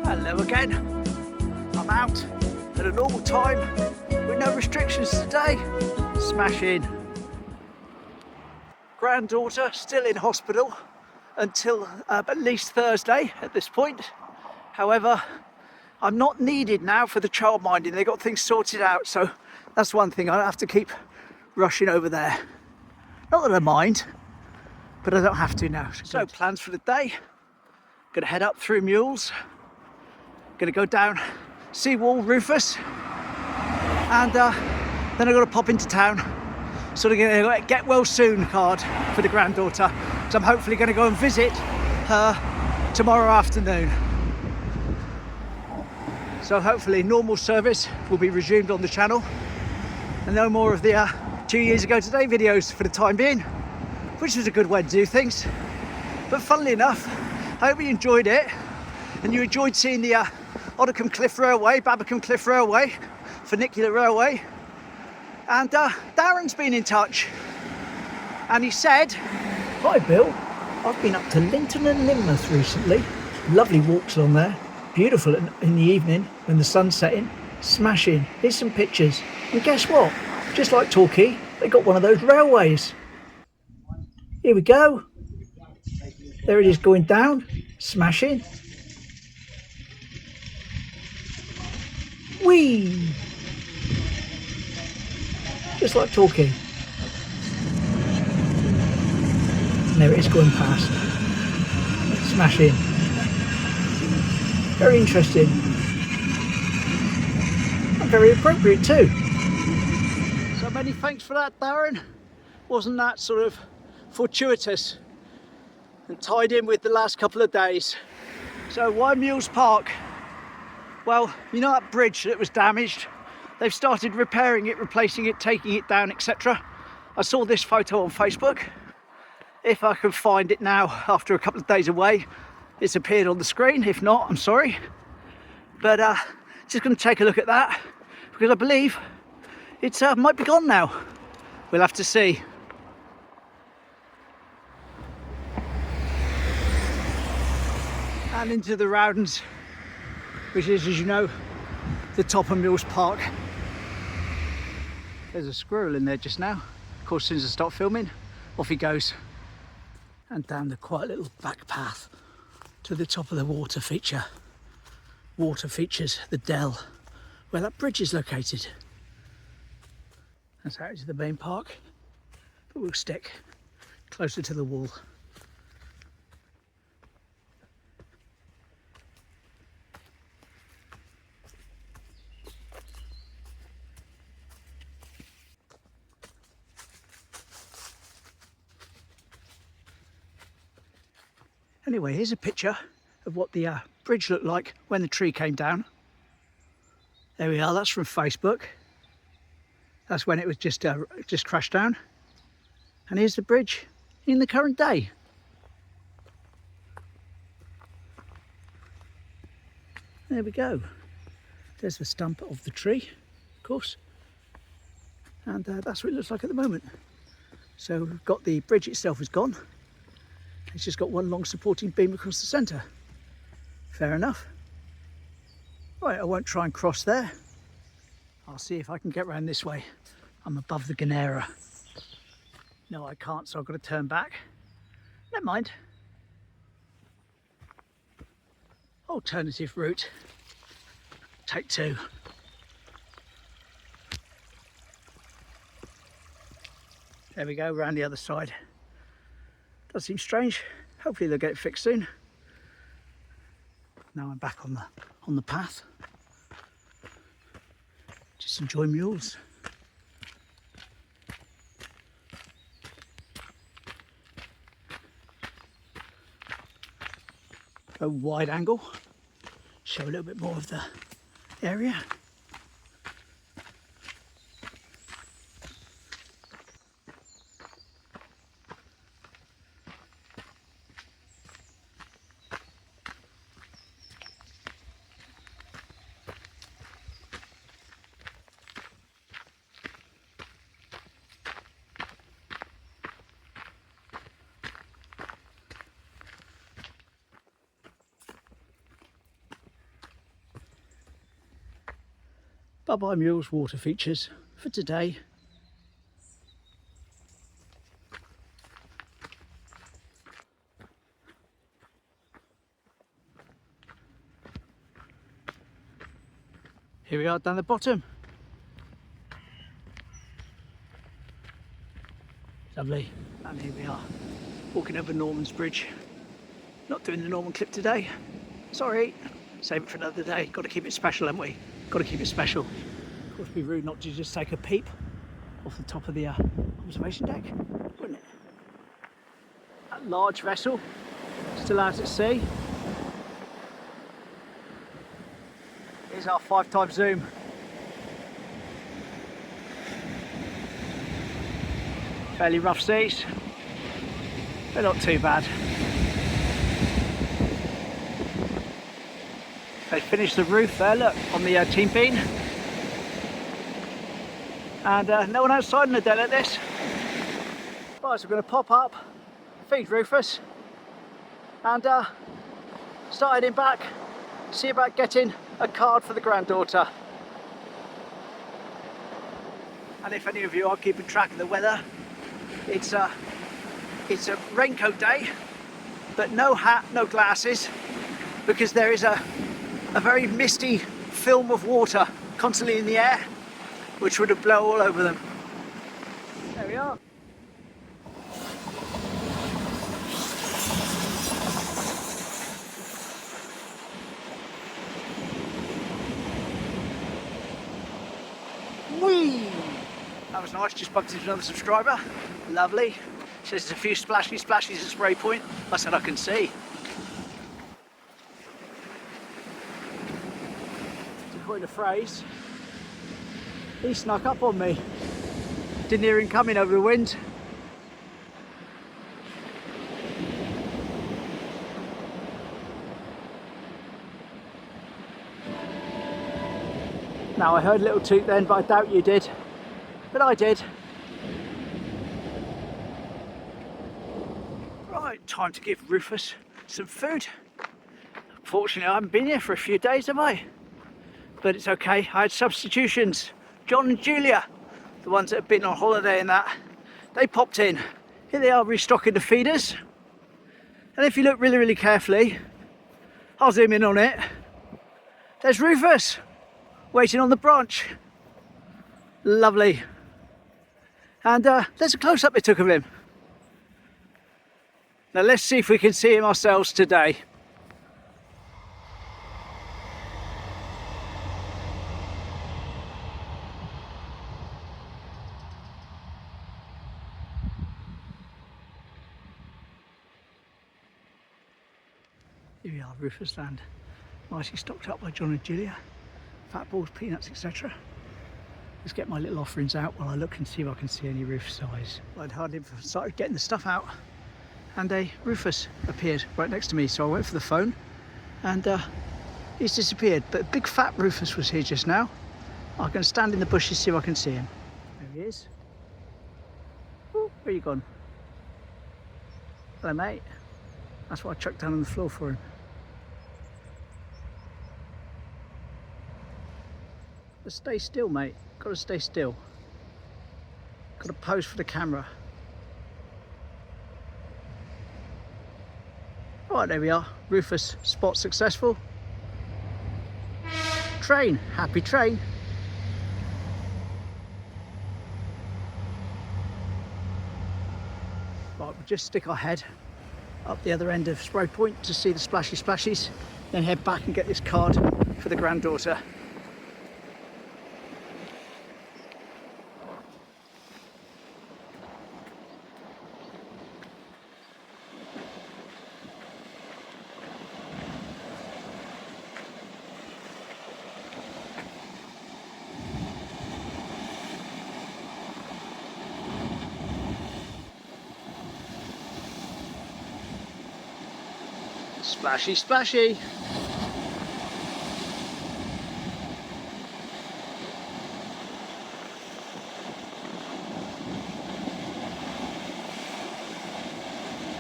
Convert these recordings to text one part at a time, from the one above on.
Hello again. I'm out at a normal time with no restrictions today. Smashing. Granddaughter still in hospital until at least Thursday at this point. However, I'm not needed now for the childminding. They got things sorted out, so that's one thing. I don't have to keep rushing over there. Not that I mind, but I don't have to now. So plans for the day. Gonna head up through Mules. Gonna go down Seawall, Rufus, and then I've got to pop into town. Sort of gonna get well soon card for the granddaughter. So I'm hopefully gonna go and visit her tomorrow afternoon. So hopefully normal service will be resumed on the channel, and no more of the 2 years ago today videos for the time being, which was a good way to do things. But funnily enough, I hope you enjoyed it, and you enjoyed seeing the Oddicombe Cliff Railway, Babbacombe Cliff Railway, funicular railway. And Darren's been in touch, and he said, "Hi Bill, I've been up to Linton and Teignmouth recently. Lovely walks along there, beautiful in the evening when the sun's setting, smashing. Here's some pictures. And guess what? Just like Torquay, they got one of those railways. Here we go. There it is going down, smashing. Whee! Just like Torquay. And there it is going past. Smashing. Very interesting. And very appropriate too. So many thanks for that, Darren. Wasn't that sort of fortuitous and tied in with the last couple of days? So why Mules Park? Well, you know that bridge that was damaged? They've started repairing it, replacing it, taking it down, etc. I saw this photo on Facebook. If I can find it now after a couple of days away, it's appeared on the screen. If not, I'm sorry. But just going to take a look at that, because I believe it might be gone now. We'll have to see. And into the Rowdens, which is, as you know, the top of Mules Park. There's a squirrel in there just now. Of course, as soon as I start filming, off he goes. And down the quiet little back path to the top of the water feature. Water features the dell, where that bridge is located. That's out to the main park, but we'll stick closer to the wall. Anyway, here's a picture of what the bridge looked like when the tree came down. There we are, that's from Facebook. That's when it was just crashed down. And here's the bridge in the current day. There we go. There's the stump of the tree, of course. And that's what it looks like at the moment. So we've got the bridge itself is gone. It's just got one long supporting beam across the centre. Fair enough. Right, I won't try and cross there. I'll see if I can get round this way. I'm above the Ganera. No, I can't, so I've got to turn back. Never mind. Alternative route. Take two. There we go, round the other side. Does seem strange. Hopefully they'll get it fixed soon. Now I'm back on the path. Just enjoy Mules. Go wide angle. Show a little bit more of the area. Bye-bye Mules water features for today. Here we are down the bottom. Lovely. And here we are, walking over Norman's Bridge. Not doing the Norman clip today. Sorry. Save it for another day. Got to keep it special, haven't we? Got to keep it special. Of course, it'd be rude not to just take a peep off the top of the observation deck, wouldn't it? That large vessel, still out at sea. Here's our 5x zoom. Fairly rough seas, but not too bad. They finished the roof there, look, on the team bean. And no one outside in a day like this. Right, so we're going to pop up, feed Rufus, and start heading back, see about getting a card for the granddaughter. And if any of you are keeping track of the weather, it's a raincoat day, but no hat, no glasses, because there is a very misty film of water constantly in the air, which would have blown all over them. There we are. Whee! That was nice, just bumped into another subscriber. Lovely. Says there's a few splashies at spray point. I said I can see. To coin a phrase, he snuck up on me. Didn't hear him coming over the wind. Now I heard a little toot then, but I doubt you did. But I did. Right, time to give Rufus some food. Fortunately, I haven't been here for a few days, have I? But it's okay, I had substitutions. John and Julia, the ones that have been on holiday and that, they popped in. Here they are restocking the feeders. And if you look really, really carefully, I'll zoom in on it. There's Rufus, waiting on the branch. Lovely. And there's a close-up they took of him. Now let's see if we can see him ourselves today. Here we are, Rufus land, nicely stocked up by John and Julia. Fat balls, peanuts, etc. Let's get my little offerings out while I look and see if I can see any roof size. I'd hardly started getting the stuff out, and a Rufus appeared right next to me, so I went for the phone, and he's disappeared. But a big fat Rufus was here just now. I'm going to stand in the bushes, see if I can see him. There he is. Oh, where you gone? Hello, mate. That's what I chucked down on the floor for him. But stay still, mate. Got to stay still. Got to pose for the camera. Right, there we are. Rufus spot successful. Train, happy train. Right, we'll just stick our head up the other end of Spray Point to see the splashies, then head back and get this card for the granddaughter. Splashy, splashy.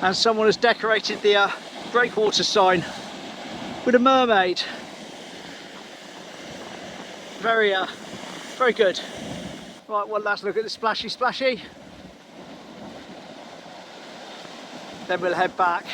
And someone has decorated the breakwater sign with a mermaid. Very very good. Right, one last look at the splashy. Then we'll head back.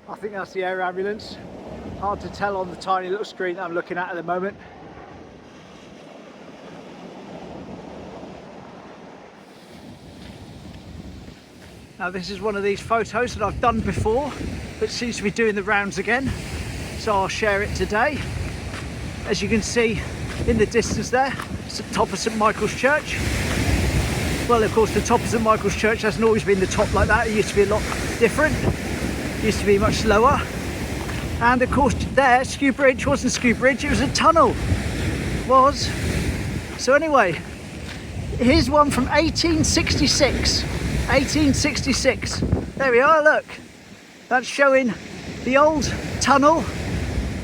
I think that's the air ambulance. Hard to tell on the tiny little screen that I'm looking at the moment. Now this is one of these photos that I've done before, but seems to be doing the rounds again. So I'll share it today. As you can see in the distance there, it's the top of St Michael's Church. Well, of course, the top of St Michael's Church hasn't always been the top like that. It used to be a lot different. It used to be much lower. And of course there, Skew Bridge wasn't Skew Bridge, it was a tunnel. It was. So anyway, here's one from 1866. 1866. There we are, look. That's showing the old tunnel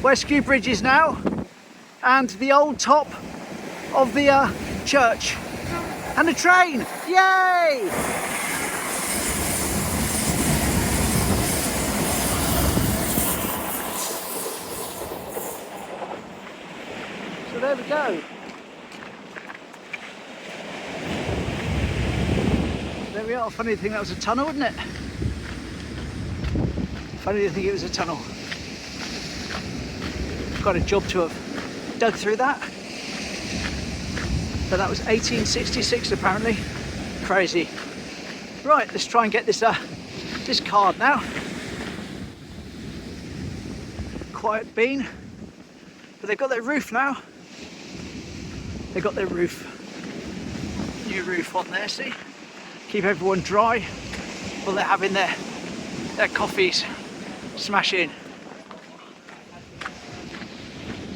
where Skew Bridge is now, and the old top of the church. And a train! Yay! So there we go. There we are. Funny to think that was a tunnel, isn't it? Funny to think it was a tunnel. Got a job to have dug through that. But that was 1866 apparently. Crazy. Right, let's try and get this this card now. Quiet bean. But they've got their roof now. They've got their roof. New roof on there, see? Keep everyone dry while they're having their coffees. Smashing.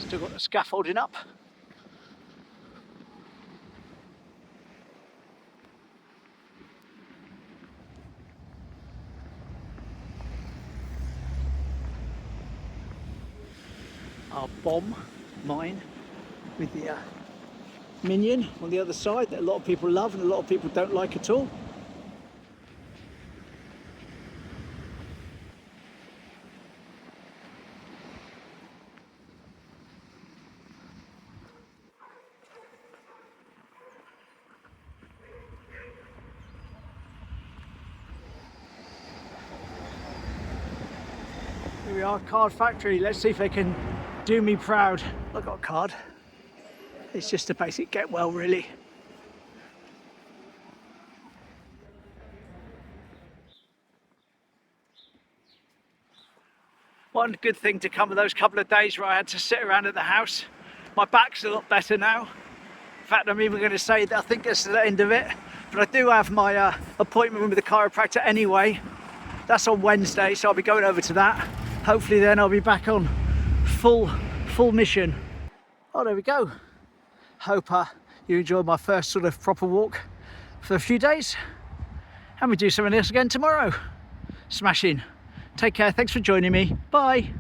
Still got the scaffolding up. Our bomb mine with the minion on the other side that a lot of people love and a lot of people don't like at all. Here we are, card factory. Let's see if they can do me proud. I got a card. It's just a basic get well, really. One good thing to come of those couple of days where I had to sit around at the house. My back's a lot better now. In fact, I'm even going to say that I think this is the end of it. But I do have my appointment with the chiropractor anyway. That's on Wednesday, so I'll be going over to that. Hopefully then I'll be back on full mission. Oh, there we go. Hope you enjoyed my first sort of proper walk for a few days. And we do something else again tomorrow. Smashing. Take care. Thanks for joining me. Bye.